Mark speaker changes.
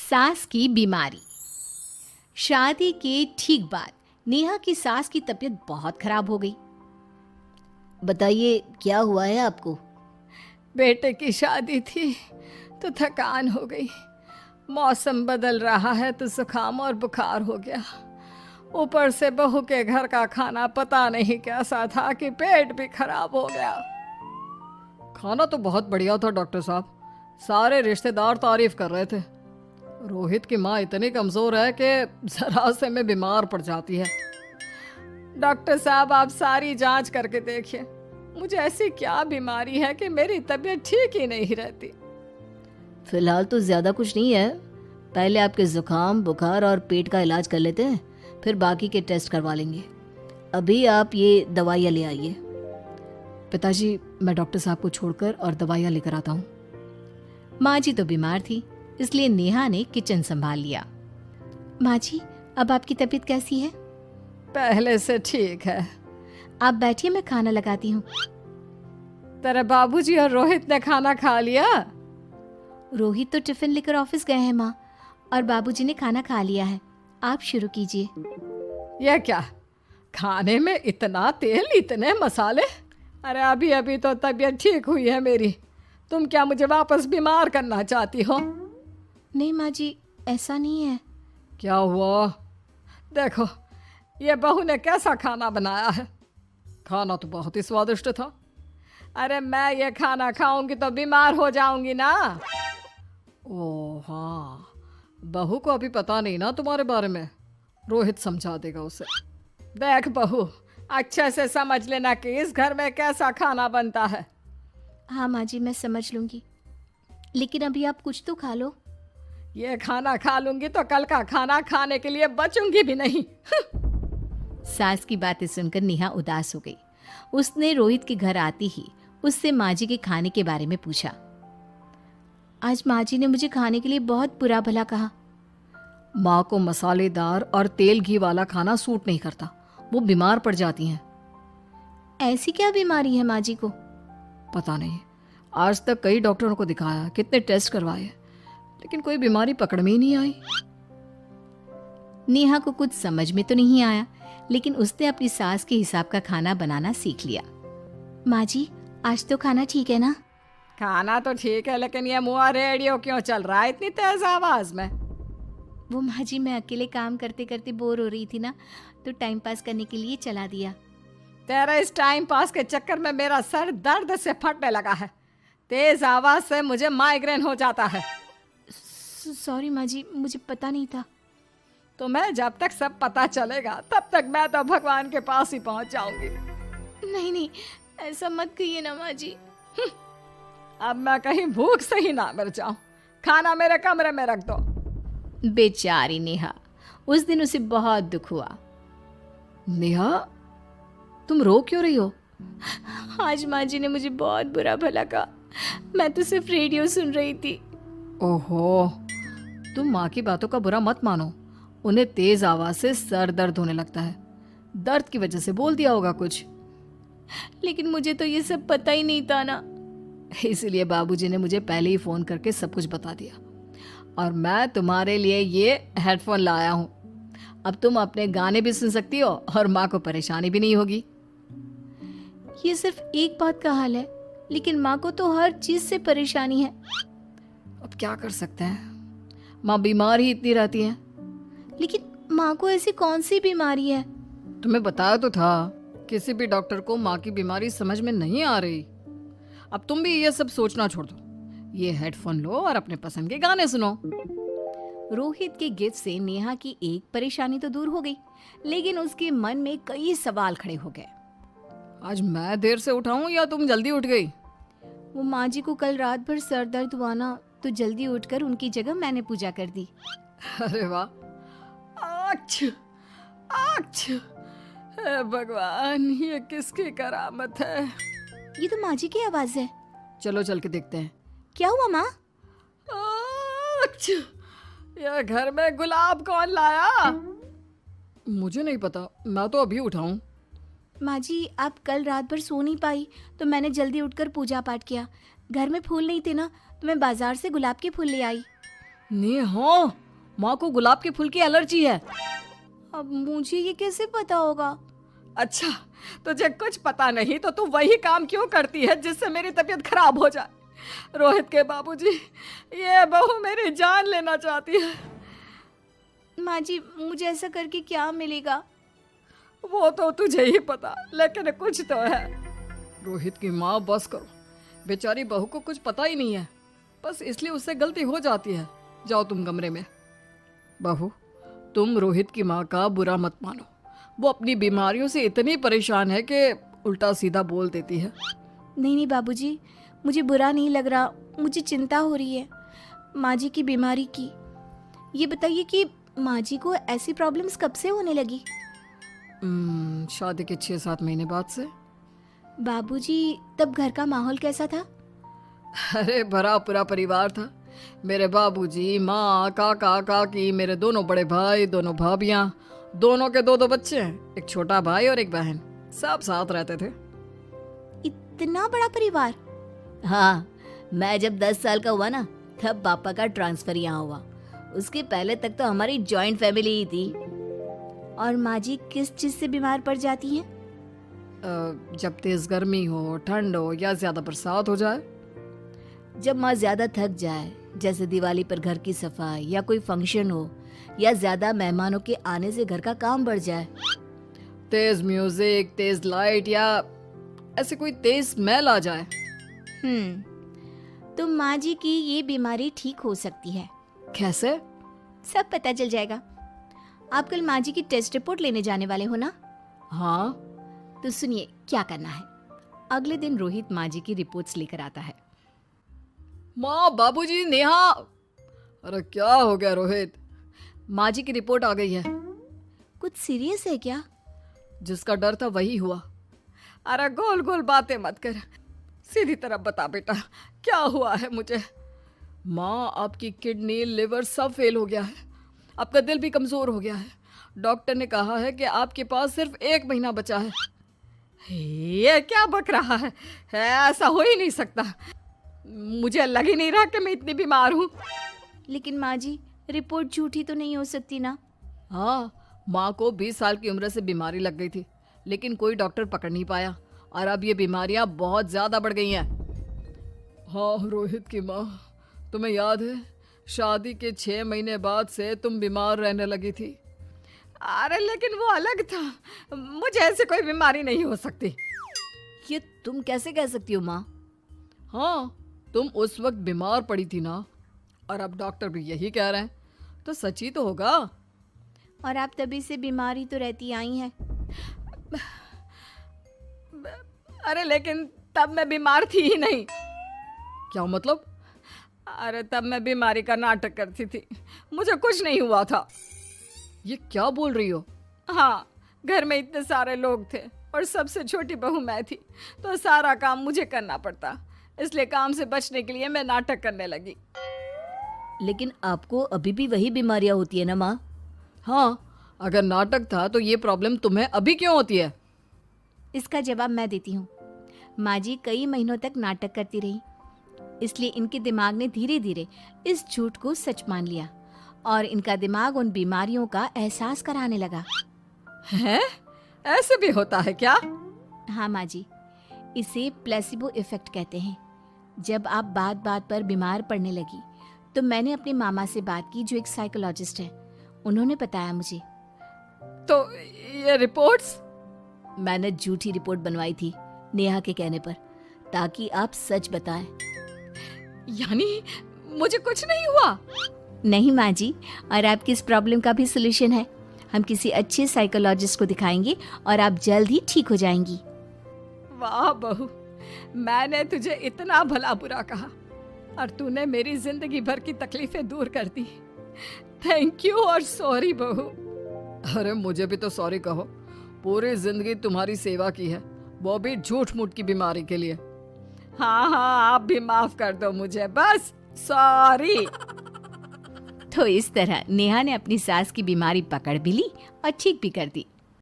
Speaker 1: सास की बीमारी। शादी के ठीक बाद नेहा की सास की तबीयत बहुत खराब हो गई।
Speaker 2: बताइए क्या हुआ है आपको?
Speaker 3: बेटे की शादी थी तो थकान हो गई। मौसम बदल रहा है तो जुकाम और बुखार हो गया। ऊपर से बहू के घर का खाना पता नहीं कैसा था कि पेट भी खराब हो गया। खाना तो बहुत बढ़िया था डॉक्टर साहब, सारे रिश्तेदार तारीफ कर रहे थे। रोहित की माँ इतनी कमजोर है कि जरा से में बीमार पड़ जाती है। डॉक्टर साहब आप सारी जांच करके देखिए, मुझे ऐसी क्या बीमारी है कि मेरी तबीयत ठीक ही नहीं रहती।
Speaker 2: फिलहाल तो ज़्यादा कुछ नहीं है, पहले आपके जुकाम बुखार और पेट का इलाज कर लेते हैं, फिर बाकी के टेस्ट करवा लेंगे। अभी आप ये दवाइयाँ ले आइए।
Speaker 3: पिताजी मैं डॉक्टर साहब को छोड़कर और दवाइयाँ लेकर आता हूँ।
Speaker 1: माँ जी तो बीमार थी, इसलिए नेहा ने किचन संभाल लिया। माँ जी अब आपकी तबीयत कैसी है?
Speaker 3: पहले से ठीक है।
Speaker 1: आप बैठिए, मैं खाना लगाती हूँ।
Speaker 3: तेरे बाबूजी और रोहित ने खाना खा लिया?
Speaker 1: रोहित तो टिफिन लेकर ऑफिस गए हैं माँ, और बाबूजी ने खाना खा लिया है। आप शुरू कीजिए।
Speaker 3: यह क्या, खाने में इतना तेल इतने मसाले? अरे अभी अभी तो तबीयत ठीक हुई है मेरी, तुम क्या मुझे वापस बीमार करना चाहती हो?
Speaker 1: नहीं माँ जी, ऐसा नहीं है।
Speaker 3: क्या हुआ? देखो ये बहू ने कैसा खाना बनाया है। खाना तो बहुत ही स्वादिष्ट था। अरे मैं ये खाना खाऊंगी तो बीमार हो जाऊंगी ना। ओह हाँ, बहू को अभी पता नहीं ना तुम्हारे बारे में, रोहित समझा देगा उसे। देख बहू, अच्छे से समझ लेना कि इस घर में कैसा खाना बनता है।
Speaker 1: हाँ माँ जी, मैं समझ लूँगी, लेकिन अभी आप कुछ तो खा लो।
Speaker 3: ये खाना खा लूंगी तो कल का खाना खाने के लिए बचूंगी भी नहीं।
Speaker 1: सास की बातें सुनकर नेहा उदास हो गई। उसने रोहित के घर आते ही उससे माँ जी के खाने के बारे में पूछा। आज माँ जी ने मुझे खाने के लिए बहुत बुरा भला कहा।
Speaker 3: माँ को मसालेदार और तेल घी वाला खाना सूट नहीं करता, वो बीमार पड़ जाती हैं।
Speaker 1: ऐसी क्या बीमारी है माँ जी को?
Speaker 3: पता नहीं, आज तक कई डॉक्टरों को दिखाया, कितने टेस्ट करवाए, लेकिन कोई बीमारी पकड़ में ही नहीं आई।
Speaker 1: नेहा को कुछ समझ में तो नहीं आया, लेकिन उसने अपनी सास के हिसाब का खाना बनाना सीख लिया। माँ जी आज तो खाना ठीक है ना?
Speaker 3: खाना तो ठीक है, लेकिन ये मुआ रेडियो क्यों चल रहा है इतनी तेज आवाज में?
Speaker 1: वो माँ जी मैं अकेले काम करते करते बोर हो रही थी ना, तो टाइम पास करने के लिए चला दिया।
Speaker 3: तेरे इस टाइम पास के चक्कर में मेरा सर दर्द से फटने लगा है। तेज आवाज से मुझे माइग्रेन हो जाता है।
Speaker 1: सॉरी माँ जी, मुझे पता नहीं था।
Speaker 3: तुम्हें जब तक सब पता चलेगा तब तक मैं तो भगवान के पास ही पहुंच जाऊंगी।
Speaker 1: नहीं नहीं, ऐसा मत कहिए ना माँ जी।
Speaker 3: अब मैं कहीं भूख से ही ना मर जाऊं। खाना मेरे कमरे में रख दो।
Speaker 1: बेचारी नेहा, उस दिन उसे बहुत दुख हुआ।
Speaker 3: नेहा तुम रो क्यों रही हो?
Speaker 1: आज माँ जी ने मुझे बहुत बुरा भला कहा, मैं तो सिर्फ रेडियो सुन रही थी।
Speaker 3: ओहो, तुम माँ की बातों का बुरा मत मानो, उन्हें तेज आवाज से सर दर्द होने लगता है, दर्द की वजह से बोल दिया होगा कुछ।
Speaker 1: लेकिन मुझे तो ये सब पता ही नहीं था ना।
Speaker 3: इसलिए बाबूजी ने मुझे पहले ही फोन करके सब कुछ बता दिया, और मैं तुम्हारे लिए ये हेडफोन लाया हूँ। अब तुम अपने गाने भी सुन सकती हो और माँ को परेशानी भी नहीं होगी।
Speaker 1: ये सिर्फ एक बात का हाल है, लेकिन माँ को तो हर चीज से परेशानी है।
Speaker 3: अब क्या कर सकते हैं, माँ बीमार ही इतनी रहती है।
Speaker 1: लेकिन माँ को ऐसी कौन सी बीमारी है?
Speaker 3: तुम्हें बताया तो था, किसी भी डॉक्टर को माँ की बीमारी समझ में नहीं आ रही। अब तुम भी ये सब सोचना छोड़ दो, ये हेडफोन लो और अपने पसंद के गाने सुनो।
Speaker 1: रोहित के गिफ्ट से नेहा की एक परेशानी तो दूर हो गई, लेकिन उसके मन में कई सवाल खड़े हो गए।
Speaker 3: आज मैं देर से उठाऊं या तुम जल्दी उठ गई?
Speaker 1: वो माँ जी को कल रात भर सर दर्द हुआ ना, तो जल्दी उठकर उनकी जगह मैंने पूजा कर दी।
Speaker 3: अरे वाह, अच्छा अच्छा, हे भगवान ये किसकी करामत है?
Speaker 1: ये तो माँ जी की आवाज है।
Speaker 3: चलो चल के देखते हैं।
Speaker 1: क्या हुआ माँ?
Speaker 3: अच्छा, यह घर में गुलाब कौन लाया? मुझे नहीं पता, मैं तो अभी उठा हूँ।
Speaker 1: माँ जी आप कल रात भर सो नहीं पाई, तो मैंने जल्दी उठकर पूजा पाठ किया। घर में फूल नहीं थे ना, तो मैं बाजार से गुलाब के फूल ले आई।
Speaker 3: नेहा, माँ को गुलाब के फूल की एलर्जी है।
Speaker 1: अब मुझे ये कैसे पता होगा?
Speaker 3: अच्छा, तुझे कुछ पता नहीं तो तू वही काम क्यों करती है जिससे मेरी तबीयत खराब हो जाए? रोहित के बाबूजी, ये बहू मेरी जान लेना चाहती है।
Speaker 1: माँ जी, मुझे ऐसा करके क्या मिलेगा?
Speaker 3: वो तो तुझे ही पता, लेकिन कुछ तो है। रोहित की माँ, बस करो। बेचारी बहू को कुछ पता ही नहीं है, बस इसलिए उससे गलती हो जाती है। जाओ तुम कमरे में। बहू, तुम रोहित की माँ का बुरा मत मानो। वो अपनी बीमारियों से इतनी परेशान है कि उल्टा सीधा बोल देती है।
Speaker 1: नहीं नहीं बाबूजी, मुझे बुरा नहीं लग रहा, मुझे चिंता हो रही है माँ जी की बीमारी की। ये बताइए कि माँ जी को ऐसी प्रॉब्लम्स कब से होने लगी?
Speaker 3: शादी के 6-7 महीने बाद से।
Speaker 1: बाबूजी, तब घर का माहौल कैसा था?
Speaker 3: अरे भरा पूरा परिवार था। मेरे बाबूजी, माँ, काका, काकी, मेरे दोनों बड़े भाई, दोनों भाभियाँ, दोनों के 2-2 बच्चे हैं, एक छोटा भाई और एक बहन। सब साथ रहते थे।
Speaker 1: इतना बड़ा परिवार?
Speaker 2: हाँ, मैं जब 10 साल का हुआ ना, तब पापा का ट्रांसफर यहाँ हुआ। उसके पहले तक तो हमारी जॉइंट फैमिली ही थी।
Speaker 1: और माँ जी किस चीज से बीमार पड़ जाती हैं?
Speaker 3: जब तेज गर्मी हो, ठंड हो या ज्यादा बरसात हो जाए।
Speaker 2: जब माँ ज्यादा थक जाए, जैसे दिवाली पर घर की सफाई या कोई फंक्शन हो, या ज्यादा मेहमानों के आने से घर का काम बढ़ जाए।
Speaker 3: तेज म्यूजिक, तेज लाइट या ऐसे कोई तेज स्मेल आ जाए।
Speaker 1: तो माँ जी की ये बीमारी ठीक हो सकती है।
Speaker 3: कैसे?
Speaker 1: सब पता चल जाएगा। आप कल माँ जी की टेस्ट रिपोर्ट लेने जाने वाले हो ना?
Speaker 3: हाँ।
Speaker 1: तो सुनिए क्या करना है। अगले दिन रोहित माँ जी की रिपोर्ट्स लेकर आता है।
Speaker 3: माँ, बाबूजी, नेहा। अरे क्या हो गया रोहित? माँ जी की रिपोर्ट आ गई है।
Speaker 1: कुछ सीरियस है क्या?
Speaker 3: जिसका डर था वही हुआ। अरे गोल गोल बातें मत कर, सीधी तरफ बता बेटा, क्या हुआ है मुझे? माँ, आपकी किडनी, लिवर सब फेल हो गया है। आपका दिल भी कमजोर हो गया है। डॉक्टर ने कहा है कि आपके पास सिर्फ 1 महीना बचा है। ये क्या बक रहा है? ऐसा हो ही नहीं सकता। मुझे लग ही नहीं रहा कि मैं इतनी बीमार हूँ।
Speaker 1: लेकिन माँ जी, रिपोर्ट झूठी तो नहीं हो सकती ना?
Speaker 3: हाँ, माँ को 20 साल की उम्र से बीमारी लग गई थी, लेकिन कोई डॉक्टर पकड़ नहीं पाया और अब ये बीमारियां बहुत ज्यादा बढ़ गई हैं। हाँ रोहित की माँ, तुम्हें याद है शादी के 6 महीने बाद से तुम बीमार रहने लगी थी। अरे लेकिन वो अलग था, मुझे ऐसे कोई बीमारी नहीं हो सकती।
Speaker 2: ये तुम कैसे कह सकती हो माँ?
Speaker 3: हाँ, तुम उस वक्त बीमार पड़ी थी ना, और अब डॉक्टर भी यही कह रहे हैं, तो सच ही तो होगा।
Speaker 1: और आप तभी से बीमारी तो रहती आई हैं।
Speaker 3: अरे लेकिन तब मैं बीमार थी ही नहीं। क्या मतलब? अरे तब मैं बीमारी का नाटक करती थी, मुझे कुछ नहीं हुआ था। ये क्या बोल रही हो? हाँ, घर में इतने सारे लोग थे और सबसे छोटी बहू मैं थी, तो सारा काम मुझे करना पड़ता, इसलिए काम से बचने के लिए मैं नाटक करने लगी।
Speaker 2: लेकिन आपको अभी भी वही बीमारियां होती है ना माँ?
Speaker 3: हाँ, अगर नाटक था तो ये प्रॉब्लम तुम्हें अभी क्यों होती है?
Speaker 1: इसका जवाब मैं देती हूँ। माँ जी कई महीनों तक नाटक करती रही, इसलिए इनके दिमाग ने धीरे धीरे इस झूठ को सच मान लिया और इनका दिमाग उन बीमारियों का एहसास कराने लगा।
Speaker 3: हैं? ऐसे भी होता है क्या?
Speaker 1: हाँ माँ जी, इसे प्लेसिबो इफेक्ट कहते हैं। जब आप बात बात पर बीमार पड़ने लगी तो मैंने अपने मामा से बात की जो एक साइकोलॉजिस्ट है। उन्होंने बताया मुझे।
Speaker 3: तो ये रिपोर्ट्स?
Speaker 2: मैंने झूठी रिपोर्ट बनवाई थी नेहा के कहने पर, ताकि आप सच बताएं।
Speaker 3: यानी मुझे कुछ नहीं हुआ?
Speaker 1: नहीं माँ जी, और आपकी इस प्रॉब्लम का भी सलूशन है। हम किसी अच्छे साइकोलॉजिस्ट को दिखाएंगे और आप जल्द ही ठीक हो जाएंगी।
Speaker 3: वाह बहू, मैंने तुझे इतना भला बुरा कहा और तूने मेरी जिंदगी भर की तकलीफें दूर कर दी। थैंक यू और सॉरी बहू। अरे मुझे भी तो सॉरी कहो, पूरी जिंदगी तुम्हारी सेवा की है, वो भी झूठ मूठ की बीमारी के लिए। हाँ हाँ, आप भी माफ कर दो मुझे, बस सॉरी।
Speaker 1: तो इस तरह नेहा ने अपनी सास की बीमारी पकड़ भी ली और ठीक भी कर दी।